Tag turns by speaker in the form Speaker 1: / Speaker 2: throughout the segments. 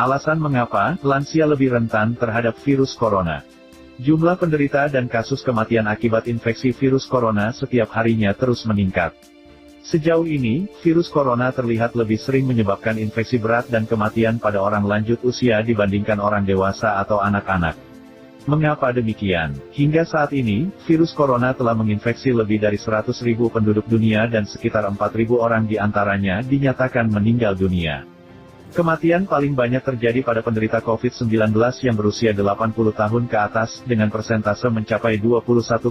Speaker 1: Alasan mengapa lansia lebih rentan terhadap virus corona. Jumlah penderita dan kasus kematian akibat infeksi virus corona setiap harinya terus meningkat. Sejauh ini, virus corona terlihat lebih sering menyebabkan infeksi berat dan kematian pada orang lanjut usia dibandingkan orang dewasa atau anak-anak. Mengapa demikian? Hingga saat ini, virus corona telah menginfeksi lebih dari 100.000 penduduk dunia dan sekitar 4.000 orang di antaranya dinyatakan meninggal dunia. Kematian paling banyak terjadi pada penderita COVID-19 yang berusia 80 tahun ke atas, dengan persentase mencapai 21,9%.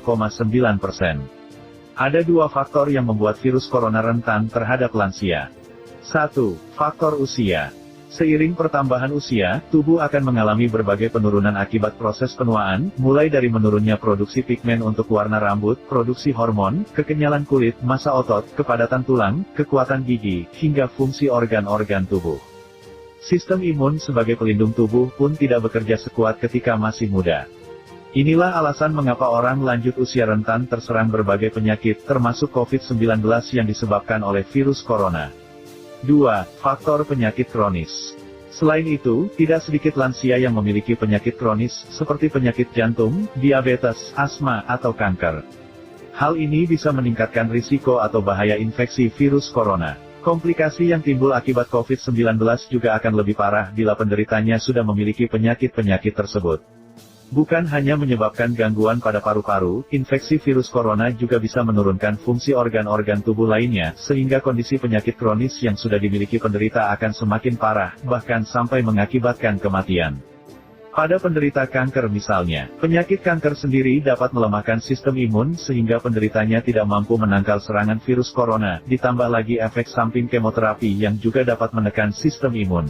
Speaker 1: Ada dua faktor yang membuat virus corona rentan terhadap lansia. 1. Faktor usia. Seiring pertambahan usia, tubuh akan mengalami berbagai penurunan akibat proses penuaan, mulai dari menurunnya produksi pigmen untuk warna rambut, produksi hormon, kekenyalan kulit, massa otot, kepadatan tulang, kekuatan gigi, hingga fungsi organ-organ tubuh. Sistem imun sebagai pelindung tubuh pun tidak bekerja sekuat ketika masih muda. Inilah alasan mengapa orang lanjut usia rentan terserang berbagai penyakit, termasuk COVID-19 yang disebabkan oleh virus corona. 2. Faktor penyakit kronis. Selain itu, tidak sedikit lansia yang memiliki penyakit kronis, seperti penyakit jantung, diabetes, asma, atau kanker. Hal ini bisa meningkatkan risiko atau bahaya infeksi virus corona. Komplikasi yang timbul akibat COVID-19 juga akan lebih parah bila penderitanya sudah memiliki penyakit-penyakit tersebut. Bukan hanya menyebabkan gangguan pada paru-paru, infeksi virus corona juga bisa menurunkan fungsi organ-organ tubuh lainnya, sehingga kondisi penyakit kronis yang sudah dimiliki penderita akan semakin parah, bahkan sampai mengakibatkan kematian. Pada penderita kanker misalnya, penyakit kanker sendiri dapat melemahkan sistem imun sehingga penderitanya tidak mampu menangkal serangan virus corona, ditambah lagi efek samping kemoterapi yang juga dapat menekan sistem imun.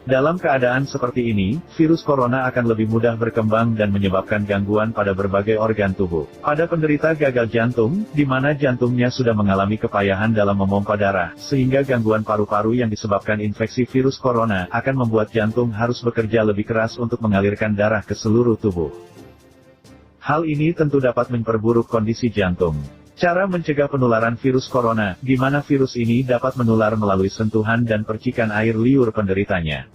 Speaker 1: Dalam keadaan seperti ini, virus corona akan lebih mudah berkembang dan menyebabkan gangguan pada berbagai organ tubuh. Pada penderita gagal jantung, di mana jantungnya sudah mengalami kepayahan dalam memompa darah, sehingga gangguan paru-paru yang disebabkan infeksi virus corona akan membuat jantung harus bekerja lebih keras untuk mengalirkan darah ke seluruh tubuh. Hal ini tentu dapat memperburuk kondisi jantung. Cara mencegah penularan virus corona, di mana virus ini dapat menular melalui sentuhan dan percikan air liur penderitanya.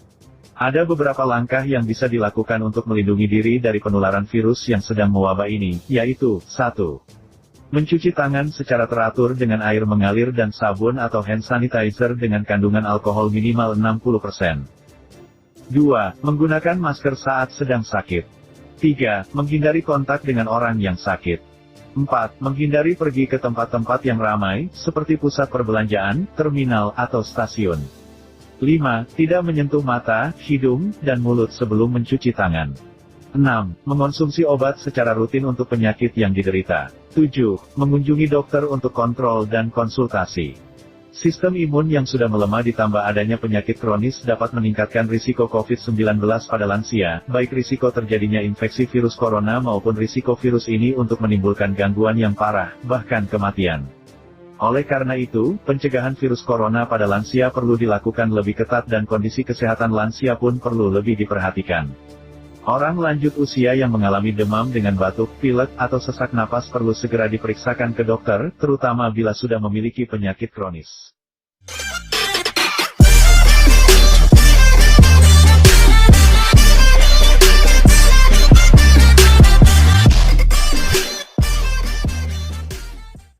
Speaker 1: Ada beberapa langkah yang bisa dilakukan untuk melindungi diri dari penularan virus yang sedang mewabah ini, yaitu, 1. Mencuci tangan secara teratur dengan air mengalir dan sabun atau hand sanitizer dengan kandungan alkohol minimal 60%. 2. Menggunakan masker saat sedang sakit. 3. Menghindari kontak dengan orang yang sakit. 4. Menghindari pergi ke tempat-tempat yang ramai, seperti pusat perbelanjaan, terminal, atau stasiun. 5. Tidak menyentuh mata, hidung, dan mulut sebelum mencuci tangan. 6. Mengonsumsi obat secara rutin untuk penyakit yang diderita. 7. Mengunjungi dokter untuk kontrol dan konsultasi. Sistem imun yang sudah melemah ditambah adanya penyakit kronis dapat meningkatkan risiko COVID-19 pada lansia, baik risiko terjadinya infeksi virus corona maupun risiko virus ini untuk menimbulkan gangguan yang parah, bahkan kematian. Oleh karena itu, pencegahan virus corona pada lansia perlu dilakukan lebih ketat dan kondisi kesehatan lansia pun perlu lebih diperhatikan. Orang lanjut usia yang mengalami demam dengan batuk, pilek, atau sesak napas perlu segera diperiksakan ke dokter, terutama bila sudah memiliki penyakit kronis.